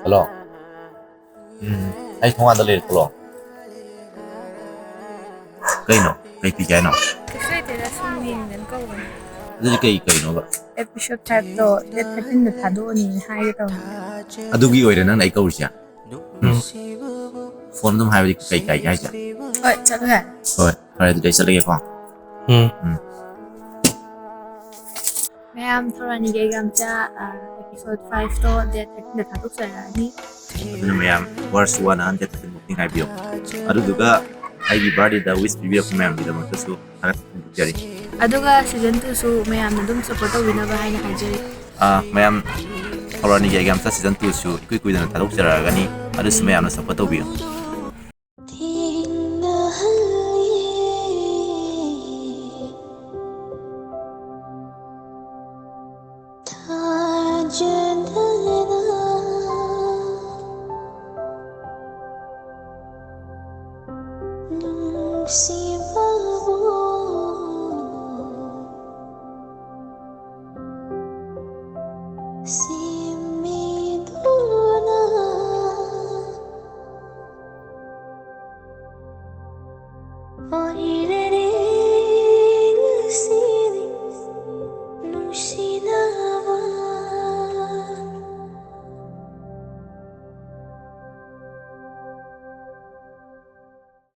Hello. Ay 통화도 를 걸어. Kaino, kay Pijano. Kasi tila suming nan ko. Dili kay kaino ba? Episode 5 to, det 13 na tado ni hai to. Adugi oire nang ay kaursiya. Phone dum hai kay kay kay ja. Oi, chalo ha. Hoy, fare dai salage ko. Mayam Thourani ge gamcha episode 5 to det 13 na tado sa ni. Aduna mayam verse 1 and that muting hai bio. Aduga aigi birthday da wish bibiya ko mayam bida makasu hagat jari. Aduga season 2 su mayam na dum support to wina ba hai na kajari. Mayam Thourani ge gamcha season 2 su ikui kui dana tadok jara gani adu su mayam na support to bio. Just